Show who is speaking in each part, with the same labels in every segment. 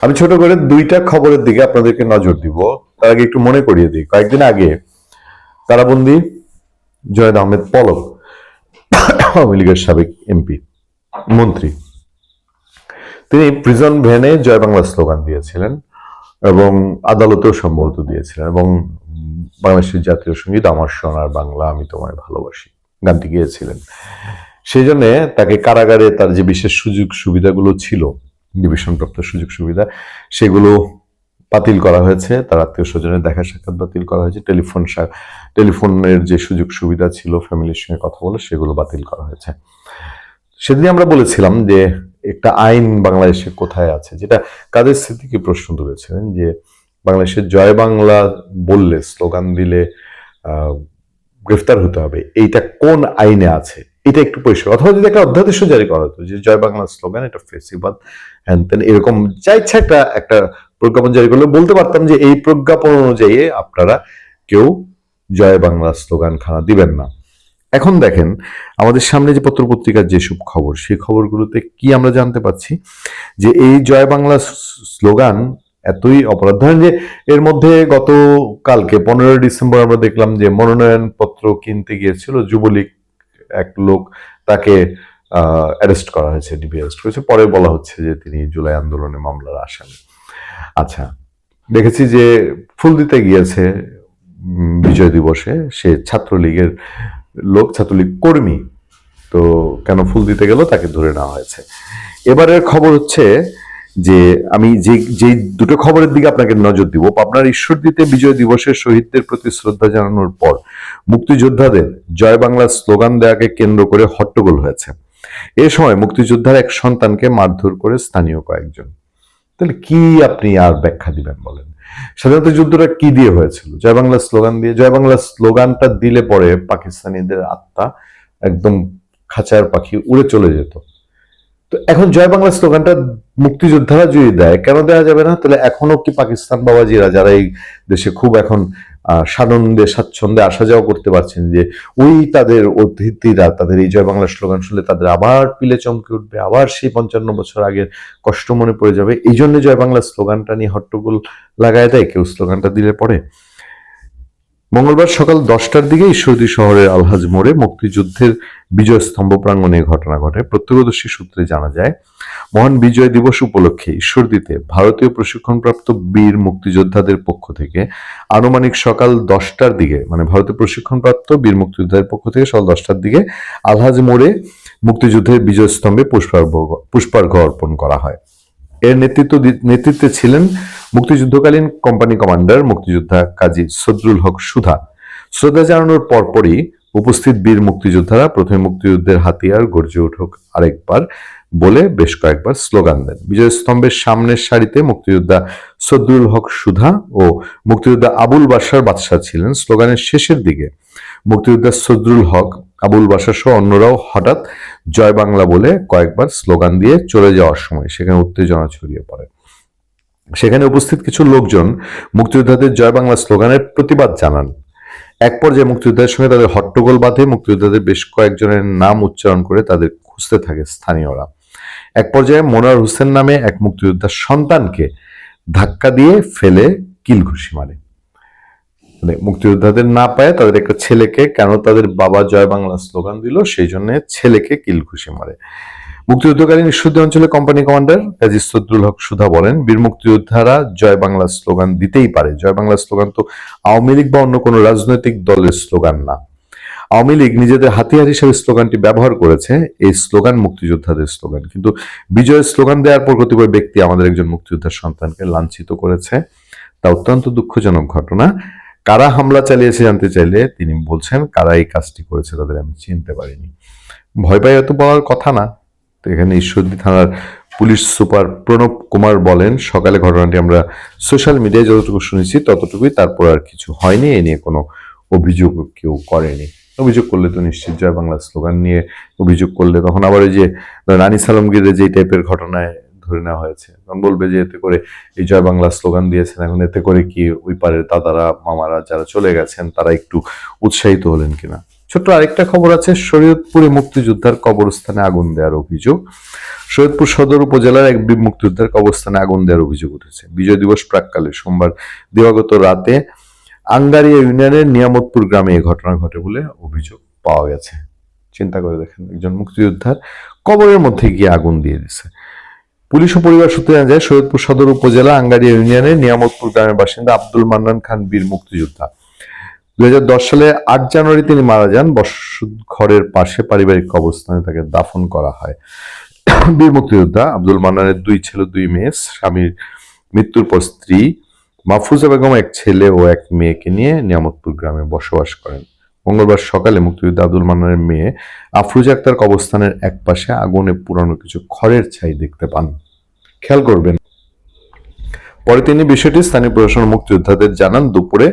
Speaker 1: আমি ছোট করে দুইটা খবরের দিকে আপনাদেরকে নজর দিব। তার আগে একটু মনে করিয়ে দিই, কয়েকদিন আগে কারাবন্দী জয়েদ আহমেদ পলক, আওয়ামী লীগের সাবেক এমপি মন্ত্রী, তিনি প্রিজন ভ্যানে জয় বাংলা স্লোগান দিয়েছিলেন এবং আদালতেও সম্ভবত দিয়েছিলেন, এবং বাংলাদেশের জাতীয় সঙ্গীত আমার সোনার বাংলা আমি তোমায় ভালোবাসি গানটি গিয়েছিলেন। সেই জন্য তাকে কারাগারে তার যে বিশেষ সুযোগ সুবিধাগুলো ছিল, ডিভিশনপ্রাপ্ত সুযোগ সুবিধা, সেগুলো বাতিল করা হয়েছে। তার আত্মীয় স্বজনের দেখা সাক্ষাৎ বাতিল করা হয়েছে। টেলিফোনের যে সুযোগ সুবিধা ছিল ফ্যামিলির সঙ্গে কথা বলে, সেগুলো বাতিল করা হয়েছে। সেদিন আমরা বলেছিলাম যে একটা আইন বাংলাদেশে কোথায় আছে, যেটা কাদের স্মৃতিকে প্রশ্ন তুলেছিলেন যে বাংলাদেশের জয় বাংলা বললে, স্লোগান দিলে গ্রেফতার হতে হবে, এইটা কোন আইনে আছে, এটা একটু পরিষ্কার। অথবা যদি একটা অধ্যাদেশ জারি করা হতো যে জয় বাংলা স্লোগান এটা ফেসিবাদ হ্যান তেন, এরকম যা ইচ্ছা একটা প্রজ্ঞাপন জারি করলে বলতে পারতাম যে এই প্রজ্ঞাপন অনুযায়ী আপনারা কেউ জয় বাংলা স্লোগান খানা দিবেন না। এখন দেখেন আমাদের সামনে যে পত্রপত্রিকার যেসব খবর, সেই খবরগুলোতে কি আমরা জানতে পাচ্ছি যে এই জয় বাংলা স্লোগান এতই অপরাধ। ধরেন যে এর মধ্যে গতকালকে 15 ডিসেম্বর আমরা দেখলাম যে মনোনয়ন পত্র কিনতে গিয়েছিল যুবলীগ এক লোক, তাকে অ্যারেস্ট করা হয়েছে, ডিবি অ্যারেস্ট করেছে। পরে বলা হচ্ছে যে তিনি জুলাই আন্দোলনে মামলার আসামি। আচ্ছা, দেখেছি যে ফুল দিতে গিয়েছে বিজয় দিবসে, সে ছাত্রলীগের লোক, ছাত্রলীগ কর্মী। তো কেন ফুল দিতে গেল, তাকে ধরে নেওয়া হয়েছে। এবারের খবর হচ্ছে যে আমি যে দুটো খবরের দিকে আপনাকে নজর দিব। পাবনার ঈশ্বরদীতে বিজয় দিবসের শহীদদের প্রতি শ্রদ্ধা জানানোর পর মুক্তিযোদ্ধাদের জয় বাংলা স্লোগান দেওয়াকে কেন্দ্র করে হট্টগোল হয়েছে। এ সময় মুক্তিযোদ্ধার এক সন্তানকে মারধর করে স্থানীয় কয়েকজন। তাহলে কি আপনি আর ব্যাখ্যা দিবেন বলেন? স্বাধীনতা যুদ্ধটা কি দিয়ে হয়েছিল? জয় বাংলা স্লোগান দিয়ে। জয় বাংলা স্লোগানটা দিলে পরে পাকিস্তানিদের আত্মা একদম খাঁচার পাখি উড়ে চলে যেত। তো এখন জয় বাংলা স্লোগানটা মুক্তিযোদ্ধারা যদি দেয়, কেন দেওয়া যাবে না? তাহলে এখনো কি পাকিস্তান বাবাজিরা, যারা এই দেশে খুব এখন সানন্দে স্বাচ্ছন্দ্যে আসা যাওয়া করতে পারছেন, যে ওই তাদের অতিথিরা তাদের এই জয় বাংলা স্লোগান শুনলে তাদের আবার পিলে চমকে উঠবে, আবার সেই 55 বছর আগের কষ্ট মনে পড়ে যাবে, এই জন্য জয় বাংলা স্লোগানটা নিয়ে হট্টগোল লাগায় দেয় কেউ স্লোগানটা দিলে পরে? মঙ্গলবার সকাল 10টার দিকে ঈশ্বরদী শহরের আলহাজ মোড়ে মুক্তিযুদ্ধের বিজয় স্তম্ভ প্রাঙ্গণে ঘটনা ঘটে। প্রত্যক্ষদর্শী সূত্রে জানা যায়, মহান বিজয় দিবস উপলক্ষে ঈশ্বরদীতে ভারতীয় প্রশিক্ষণপ্রাপ্ত বীর মুক্তিযোদ্ধাদের পক্ষ থেকে আনুমানিক সকাল 10টার দিকে, মানে ভারতীয় প্রশিক্ষণপ্রাপ্ত বীর মুক্তিযোদ্ধাদের পক্ষ থেকে সকাল 10টার দিকে আলহাজ মোড়ে মুক্তিযুদ্ধের বিজয় স্তম্ভে পুষ্পার্ঘ্য অর্পণ করা হয়। এর নেতৃত্বে ছিলেন মুক্তিযুদ্ধকালীন কোম্পানি কমান্ডার মুক্তিযোদ্ধা কাজী সদরুল হক সুধা। শ্রদ্ধা জানানোর পরপরই উপস্থিত বীর মুক্তিযোদ্ধারা প্রথমে মুক্তিযুদ্ধের হাতিয়ার গর্জে উঠুক আরেকবার বলে বেশ কয়েকবার স্লোগান দেন। বিজয় স্তম্ভের সামনের সারিতে মুক্তিযোদ্ধা সদরুল হক সুধা ও মুক্তিযোদ্ধা আবুল বাশার বাদশাহ ছিলেন। স্লোগানের শেষের দিকে মুক্তিযোদ্ধা সদরুল হক, আবুল বাশার সহ অন্যরাও হঠাৎ জয় বাংলা বলে কয়েকবার স্লোগান দিয়ে চলে যাওয়ার সময় সেখানে উত্তেজনা ছড়িয়ে পড়ে। সেখানে উপস্থিত কিছু লোকজন মুক্তিযোদ্ধাদের জয় বাংলা স্লোগানের প্রতিবাদ জানান। এক পর্যায়ে মুক্তিযোদ্ধাদের সঙ্গে তাদের হট্টগোল বাঁধে। মুক্তিযোদ্ধাদের বেশ কয়েকজনের নাম উচ্চারণ করে তাদের খুঁজতে থাকে স্থানীয়রা। এক পর্যায়ে মোনার হোসেন নামে এক মুক্তিযোদ্ধার সন্তানকে ধাক্কা দিয়ে ফেলে কিল ঘুষি মারে। মানে মুক্তিযোদ্ধাদের না পায় তাদের একটা ছেলেকে, কেন তাদের বাবা জয় বাংলা স্লোগান দিল সেই জন্য ছেলেকে কিল ঘুষি মারে। মুক্তিযুদ্ধকালীন ঈশ্বরদী অঞ্চলে কোম্পানি কমান্ডার কাজী সদরুল হক সুধা বলেন, বীর মুক্তিযোদ্ধারা জয় বাংলা স্লোগান দিতেই পারে। জয় বাংলা স্লোগান তো আওয়ামী লীগ বা অন্য কোনো রাজনৈতিক দলের স্লোগান না। আওয়ামী লীগ নিজেদের হাতিয়ার হিসেবে স্লোগানটি ব্যবহার করেছে। এই স্লোগান মুক্তিযোদ্ধাদের স্লোগান। কিন্তু বিজয়ের স্লোগান দেওয়ার পর কতিপয় ব্যক্তি আমাদের একজন মুক্তিযোদ্ধার সন্তানকে লাঞ্ছিত করেছে, তা অত্যন্ত দুঃখজনক ঘটনা। কারা হামলা চালিয়েছে জানতে চাইলে তিনি বলছেন, কারা এই কাজটি করেছে তাদের আমি চিনতে পারিনি। ভয় পাই এত বলার কথা না। তো এখানে ঈশ্বরদী থানার পুলিশ সুপার প্রণব কুমার বলেন, সকালে ঘটনাটি আমরা সোশ্যাল মিডিয়ায় যতটুকু শুনেছি ততটুকুই, তারপর আর কিছু হয়নি। এ নিয়ে কোনো অভিযোগ কেউ করেনি। অভিযোগ করলে তো নিশ্চিত জয় বাংলা স্লোগান নিয়ে অভিযোগ করলে তখন আবার ওই যে রানী সালমগীরের যে টাইপের ঘটনায় ধরে নেওয়া হয়েছে, তখন বলবে যে এতে করে এই জয় বাংলা স্লোগান দিয়েছেন, এখন এতে করে কি ওই পারের দাদারা মামারা যারা চলে গেছেন তারা একটু উৎসাহিত হলেন কিনা। ছোট্ট আরেকটা খবর আছে, শরীয়তপুরে মুক্তিযোদ্ধার কবরস্থানে আগুন দেওয়ার অভিযোগ। শরীয়তপুর সদর উপজেলার এক বীর মুক্তিযোদ্ধার কবরস্থানে আগুন দেওয়ার অভিযোগ উঠেছে। বিজয় দিবস প্রাক্কালে সোমবার দিবাগত রাতে আঙ্গারিয়া ইউনিয়নের নিয়ামতপুর গ্রামে এই ঘটনা ঘটে বলে অভিযোগ পাওয়া গেছে। চিন্তা করে দেখেন, একজন মুক্তিযোদ্ধার কবরের মধ্যে গিয়ে আগুন দিয়ে দিছে। পুলিশ ও পরিবার সূত্রে জানা যায়, শরীয়তপুর সদর উপজেলা আঙ্গারিয়া ইউনিয়নের নিয়ামতপুর গ্রামের বাসিন্দা আব্দুল মান্নান খান বীর মুক্তিযোদ্ধা। 2010 সালে 8 জানুয়ারি তিনি মারা যান। বসত ঘরের পাশে পারিবারিক কবরস্থানে তাকে দাফন করা হয়। বীর মুক্তিযোদ্ধা আব্দুল মান্নানের 2 ছেলে 2 মেয়ে। স্বামীর মৃত্যুর পর স্ত্রী মাহফুজা বেগম এক ছেলে ও এক মেয়েকে নিয়ে নিয়ামতপুর গ্রামে বসবাস করেন। মঙ্গলবার সকালে মুক্তিযোদ্ধা আব্দুল মান্নানের মেয়ে আফরুজা আক্তার কবরস্থানের এক পাশে আগুনে পুরানো কিছু খড়ের ছাই দেখতে পান। খেয়াল করবেন, পরে তিনি বিষয়টি স্থানীয় প্রশাসন মুক্তিযোদ্ধাদের জানান। দুপুরে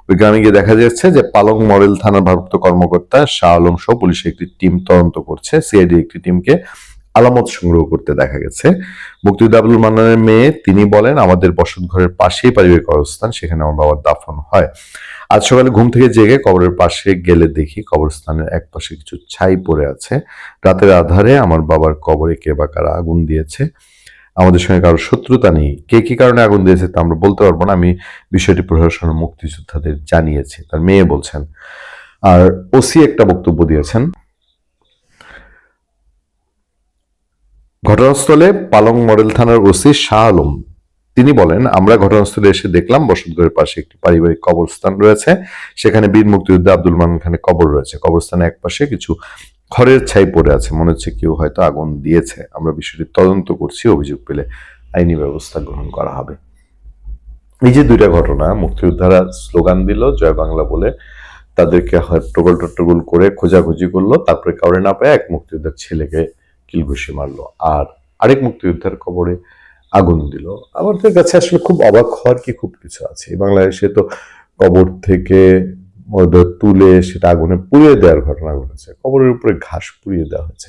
Speaker 1: ওই গ্রামে গিয়ে দেখা যাচ্ছে যে পালং মডেল থানার ভারপ্রাপ্ত কর্মকর্তা শাহ আলম সহ পুলিশের একটি টিম তদন্ত করছে। সিআইডি একটি টিমকে আলামত সংগ্রহ করতে দেখা গেছে। মুক্তিযোদ্ধা আব্দুল মান্নানের মেয়ে তিনি বলেন, আমাদের বসত ঘরের পাশেই পারিবারিক কবরস্থান, সেখানে আমার বাবার দাফন হয়। আজ সকালে ঘুম থেকে জেগে কবরের পাশে গেলে দেখি কবরস্থানের এক পাশে কিছু ছাই পড়ে আছে। রাতের আধারে আমার বাবার কবরে কে বা কারা আগুন দিয়েছে। আমাদের সঙ্গে কারো শত্রুতা নেই। কে কি কারণে আগুন দিয়েছে তা আমরা বলতে পারবো না। আমি বিষয়টি প্রশাসনের মুক্তিযোদ্ধাদের জানিয়েছি, তার মেয়ে বলছেন। আর ওসি একটা বক্তব্য দিয়েছেন। ঘটনাস্থলে পালং মডেল থানার ওসি শাহ আলম তিনি বলেন, আমরা ঘটনাস্থলে এসে দেখলাম বসতঘরের পাশে একটি পারিবারিক কবরস্থান রয়েছে। সেখানে বীর মুক্তিযোদ্ধা আব্দুল মান্নান খানের কবর রয়েছে। কবরস্থানের এক পাশে কিছু খড়ের ছাই পড়ে আছে। মনে হচ্ছে কেউ হয়তো আগুন দিয়েছে। আমরা বিষয়টি তদন্ত করছি, অভিযোগ পেলে আইনি ব্যবস্থা গ্রহণ করা হবে। এই যে 2টা ঘটনা, মুক্তিযোদ্ধারা স্লোগান দিল জয় বাংলা বলে, তাদেরকে হট্টগোল টট্টগোল করে খোঁজাখুঁজি করলো, তারপরে কাউরে না পেয়ে এক মুক্তিযোদ্ধার ছেলেকে কিলঘুষি মারলো, আর আরেক মুক্তিযোদ্ধার কবরে আগুন দিল। আমাদের কাছে আসলে খুব অবাক হওয়ার কি খুব কিছু আছে। বাংলাদেশে তো কবর থেকে তুলে সেটা আগুনে পুড়িয়ে দেওয়ার ঘটনা ঘটেছে। কবরের উপরে ঘাস পুড়িয়ে দেওয়া হয়েছে।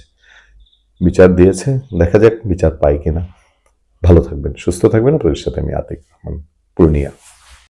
Speaker 1: বিচার দিয়েছে, দেখা যাক বিচার পাই কিনা। ভালো থাকবেন, সুস্থ থাকবেন। আপনাদের সাথে আমি আতিক রহমান, পূর্ণিয়া।